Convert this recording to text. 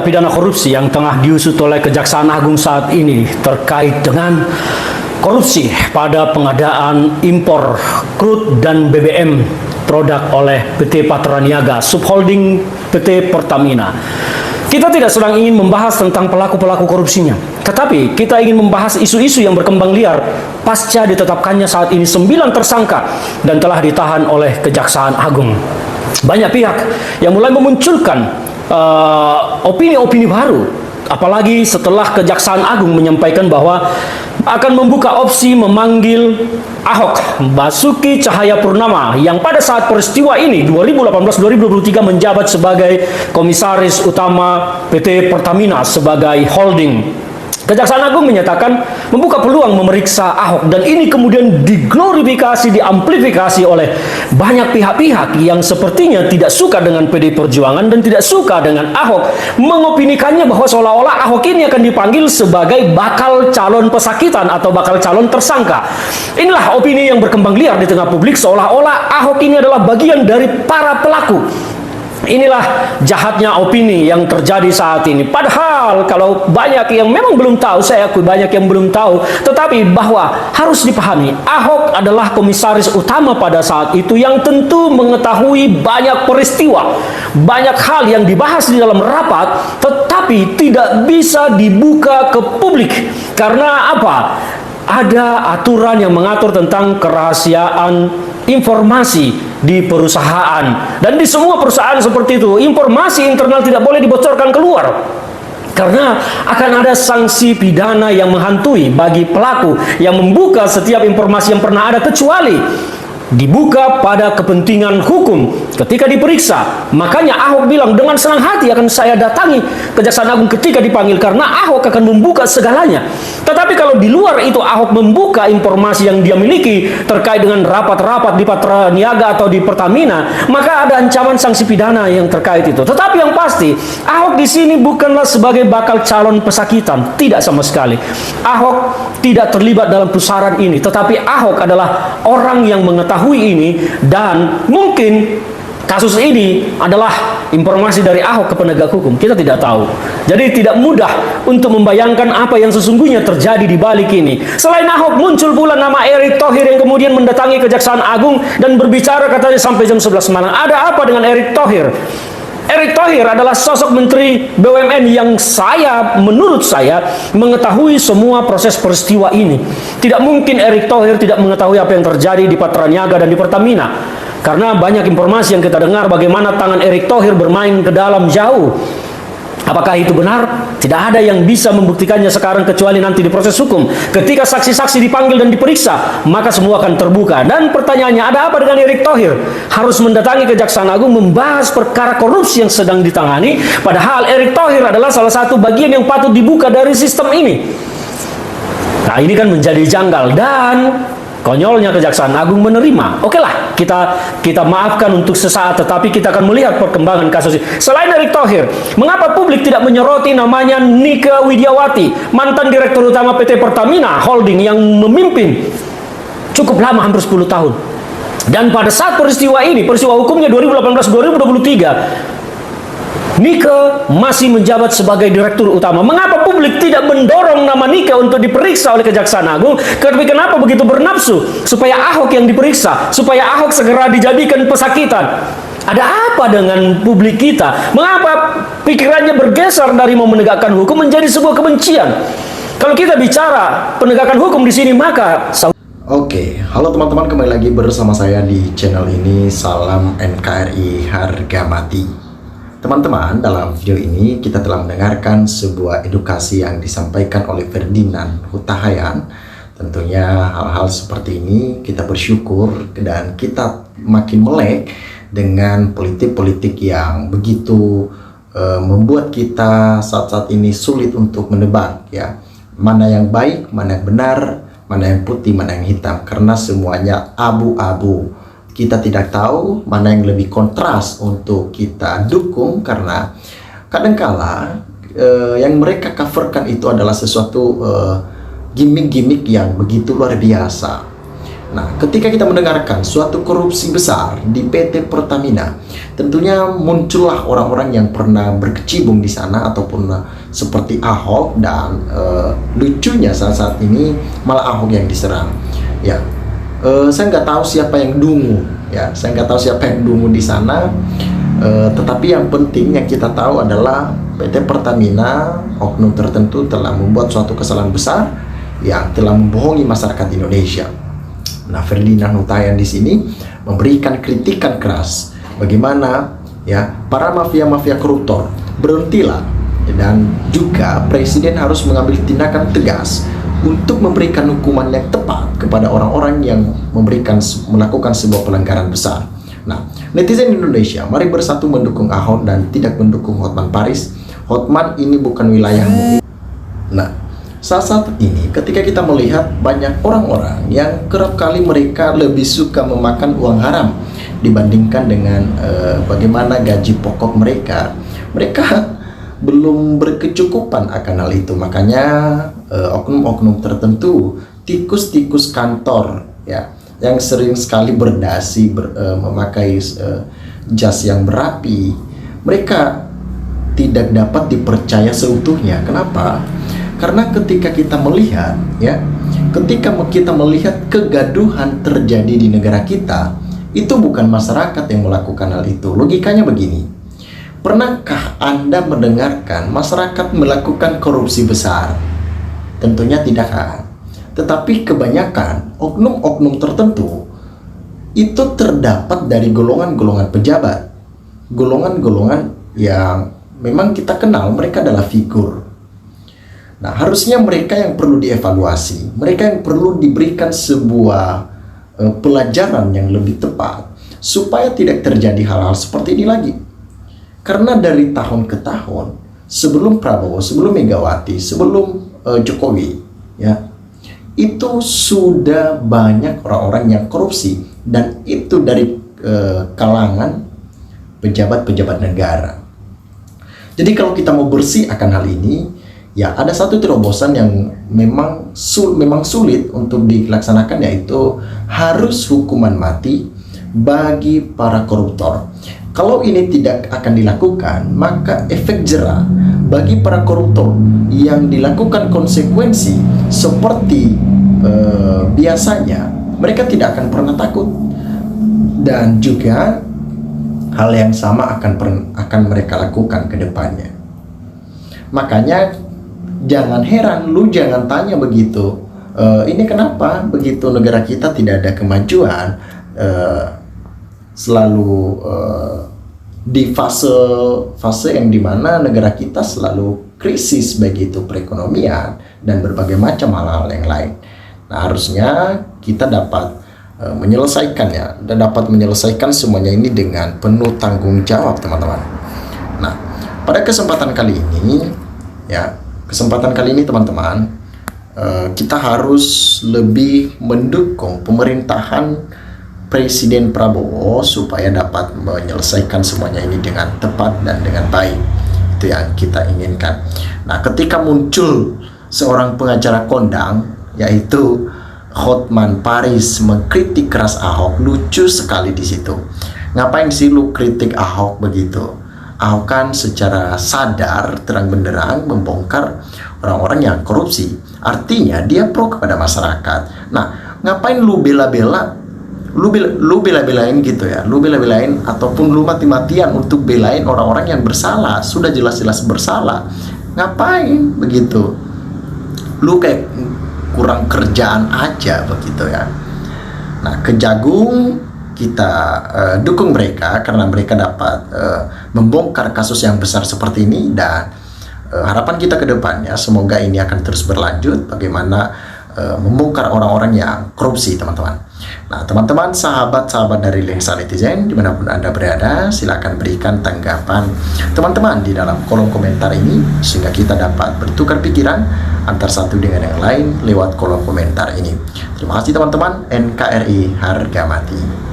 Pidana korupsi yang tengah diusut oleh Kejaksaan Agung saat ini terkait dengan korupsi pada pengadaan impor crude dan BBM produk oleh PT Patraniaga Subholding PT Pertamina. Kita tidak sedang ingin membahas tentang pelaku-pelaku korupsinya, tetapi kita ingin membahas isu-isu yang berkembang liar pasca ditetapkannya saat ini 9 tersangka dan telah ditahan oleh Kejaksaan Agung. Banyak pihak yang mulai memunculkan opini-opini baru, apalagi setelah Kejaksaan Agung menyampaikan bahwa akan membuka opsi memanggil Ahok Basuki Cahayapurnama yang pada saat peristiwa ini 2018-2023 menjabat sebagai Komisaris Utama PT Pertamina sebagai holding. Kejaksaan Agung menyatakan membuka peluang memeriksa Ahok, dan ini kemudian diglorifikasi, diamplifikasi oleh banyak pihak-pihak yang sepertinya tidak suka dengan PD Perjuangan dan tidak suka dengan Ahok, mengopinikannya bahwa seolah-olah Ahok ini akan dipanggil sebagai bakal calon pesakitan atau bakal calon tersangka. Inilah opini yang berkembang liar di tengah publik, seolah-olah Ahok ini adalah bagian dari para pelaku. Inilah jahatnya opini yang terjadi saat ini. Padahal kalau banyak yang memang belum tahu, saya akui banyak yang belum tahu, tetapi bahwa harus dipahami, Ahok adalah komisaris utama pada saat itu yang tentu mengetahui banyak peristiwa, banyak hal yang dibahas di dalam rapat, tetapi tidak bisa dibuka ke publik. Karena apa? Ada aturan yang mengatur tentang kerahasiaan informasi di perusahaan, dan di semua perusahaan seperti itu informasi internal tidak boleh dibocorkan keluar, karena akan ada sanksi pidana yang menghantui bagi pelaku yang membuka setiap informasi yang pernah ada, kecuali dibuka pada kepentingan hukum ketika diperiksa. Makanya Ahok bilang dengan senang hati akan saya datangi Kejaksaan Agung ketika dipanggil, karena Ahok akan membuka segalanya. Tetapi kalau di luar itu Ahok membuka informasi yang dia miliki terkait dengan rapat-rapat di Patraniaga atau di Pertamina, maka ada ancaman sanksi pidana yang terkait itu. Tetapi yang pasti Ahok di sini bukanlah sebagai bakal calon pesakitan, tidak sama sekali. Ahok tidak terlibat dalam pusaran ini, tetapi Ahok adalah orang yang mengetahui ini, dan mungkin kasus ini adalah informasi dari Ahok ke penegak hukum. Kita tidak tahu. Jadi tidak mudah untuk membayangkan apa yang sesungguhnya terjadi di balik ini. Selain Ahok, muncul pula nama Erick Thohir yang kemudian mendatangi Kejaksaan Agung dan berbicara katanya sampai jam 11 malam. Ada apa dengan Erick Thohir? Erick Thohir adalah sosok Menteri BUMN yang menurut saya mengetahui semua proses peristiwa ini. Tidak mungkin Erick Thohir tidak mengetahui apa yang terjadi di Patraniaga dan di Pertamina, karena banyak informasi yang kita dengar bagaimana tangan Erick Thohir bermain ke dalam jauh. Apakah itu benar? Tidak ada yang bisa membuktikannya sekarang kecuali nanti di proses hukum. Ketika saksi-saksi dipanggil dan diperiksa, maka semua akan terbuka. Dan pertanyaannya, ada apa dengan Erick Thohir? Harus mendatangi Kejaksaan Agung membahas perkara korupsi yang sedang ditangani, padahal Erick Thohir adalah salah satu bagian yang patut dibuka dari sistem ini. Nah, ini kan menjadi janggal, dan konyolnya Kejaksaan Agung menerima. Oke lah, kita maafkan untuk sesaat, tetapi kita akan melihat perkembangan kasus ini. Selain Erick Thohir, mengapa publik tidak menyoroti namanya Nike Widiawati, mantan Direktur Utama PT Pertamina Holding yang memimpin cukup lama, hampir 10 tahun. Dan pada saat peristiwa ini, peristiwa hukumnya 2018-2023, Nike masih menjabat sebagai Direktur Utama. Mengapa publik tidak mendorong nama Nike untuk diperiksa oleh Kejaksaan Agung? Tapi kenapa begitu bernafsu supaya Ahok yang diperiksa, supaya Ahok segera dijadikan pesakitan? Ada apa dengan publik kita? Mengapa pikirannya bergeser dari mau menegakkan hukum menjadi sebuah kebencian? Kalau kita bicara penegakan hukum di sini, maka Oke, halo teman-teman, kembali lagi bersama saya di channel ini. Salam NKRI harga mati. Teman-teman, dalam video ini kita telah mendengarkan sebuah edukasi yang disampaikan oleh Ferdinand Huta Hayan. Tentunya hal-hal seperti ini kita bersyukur, dan kita makin melek dengan politik-politik yang begitu membuat kita saat-saat ini sulit untuk menebak, ya, mana yang baik, mana yang benar, mana yang putih, mana yang hitam, karena semuanya abu-abu. Kita tidak tahu mana yang lebih kontras untuk kita dukung, karena kadangkala yang mereka coverkan itu adalah sesuatu gimmick-gimmick yang begitu luar biasa. Nah, ketika kita mendengarkan suatu korupsi besar di PT Pertamina, tentunya muncullah orang-orang yang pernah berkecimpung di sana ataupun seperti Ahok, dan lucunya saat ini malah Ahok yang diserang. Ya, saya nggak tahu siapa yang dungu. Ya, saya nggak tahu siapa yang dungu di sana. Tetapi yang penting yang kita tahu adalah PT Pertamina, oknum tertentu telah membuat suatu kesalahan besar yang telah membohongi masyarakat Indonesia. Nah, Ferdinand Huta-Heian di sini memberikan kritikan keras bagaimana ya para mafia-mafia koruptor berhentilah, dan juga presiden harus mengambil tindakan tegas untuk memberikan hukuman yang tepat kepada orang-orang yang melakukan sebuah pelanggaran besar. Nah, netizen Indonesia, mari bersatu mendukung Ahok dan tidak mendukung Hotman Paris. Hotman, ini bukan wilayahmu. Nah, saat ini ketika kita melihat banyak orang-orang yang kerap kali mereka lebih suka memakan uang haram dibandingkan dengan bagaimana gaji pokok mereka belum berkecukupan akan hal itu. Makanya oknum-oknum tertentu, tikus-tikus kantor ya, yang sering sekali berdasi memakai jas yang berapi, mereka tidak dapat dipercaya seutuhnya. Kenapa? Karena ketika kita melihat ya, ketika kita melihat kegaduhan terjadi di negara kita, itu bukan masyarakat yang melakukan hal itu. Logikanya begini, pernahkah Anda mendengarkan masyarakat melakukan korupsi besar? Tentunya tidak kan. Tetapi kebanyakan oknum-oknum tertentu itu terdapat dari golongan-golongan pejabat, golongan-golongan yang memang kita kenal mereka adalah figur. Nah, harusnya mereka yang perlu dievaluasi, mereka yang perlu diberikan sebuah pelajaran yang lebih tepat supaya tidak terjadi hal-hal seperti ini lagi. Karena dari tahun ke tahun, sebelum Prabowo, sebelum Megawati, sebelum Jokowi, ya, itu sudah banyak orang-orang yang korupsi, dan itu dari kalangan pejabat-pejabat negara. Jadi kalau kita mau bersih akan hal ini, ya ada satu terobosan yang memang sulit untuk dilaksanakan, yaitu harus hukuman mati bagi para koruptor. Kalau ini tidak akan dilakukan, maka efek jera bagi para koruptor yang dilakukan konsekuensi seperti biasanya, mereka tidak akan pernah takut, dan juga hal yang sama akan mereka lakukan ke depannya. Makanya jangan heran, lu jangan tanya begitu, ini kenapa begitu negara kita tidak ada kemajuan, selalu di fase yang dimana negara kita selalu krisis, begitu perekonomian dan berbagai macam hal-hal yang lain. Nah, harusnya kita dapat menyelesaikannya dan dapat menyelesaikan semuanya ini dengan penuh tanggung jawab, teman-teman. Nah, pada kesempatan kali ini teman-teman, kita harus lebih mendukung pemerintahan Presiden Prabowo supaya dapat menyelesaikan semuanya ini dengan tepat dan dengan baik. Itu yang kita inginkan. Nah, ketika muncul seorang pengacara kondang, yaitu Hotman Paris, mengkritik keras Ahok, lucu sekali di situ. Ngapain sih lu kritik Ahok begitu? Ahok kan secara sadar terang benderang membongkar orang-orang yang korupsi. Artinya dia pro kepada masyarakat. Nah, ngapain lu bela-belain gitu ya? Lu bela-belain ataupun lu mati-matian untuk belain orang-orang yang bersalah, sudah jelas-jelas bersalah. Ngapain begitu? Lu kayak kurang kerjaan aja begitu ya. Nah, Kejagung kita dukung mereka karena mereka dapat membongkar kasus yang besar seperti ini, dan harapan kita ke depannya semoga ini akan terus berlanjut bagaimana membongkar orang-orang yang korupsi, teman-teman. Nah, teman-teman, sahabat-sahabat dari Lensa Netizen, dimanapun Anda berada, silakan berikan tanggapan teman-teman di dalam kolom komentar ini, sehingga kita dapat bertukar pikiran antar satu dengan yang lain lewat kolom komentar ini. Terima kasih teman-teman, NKRI harga mati.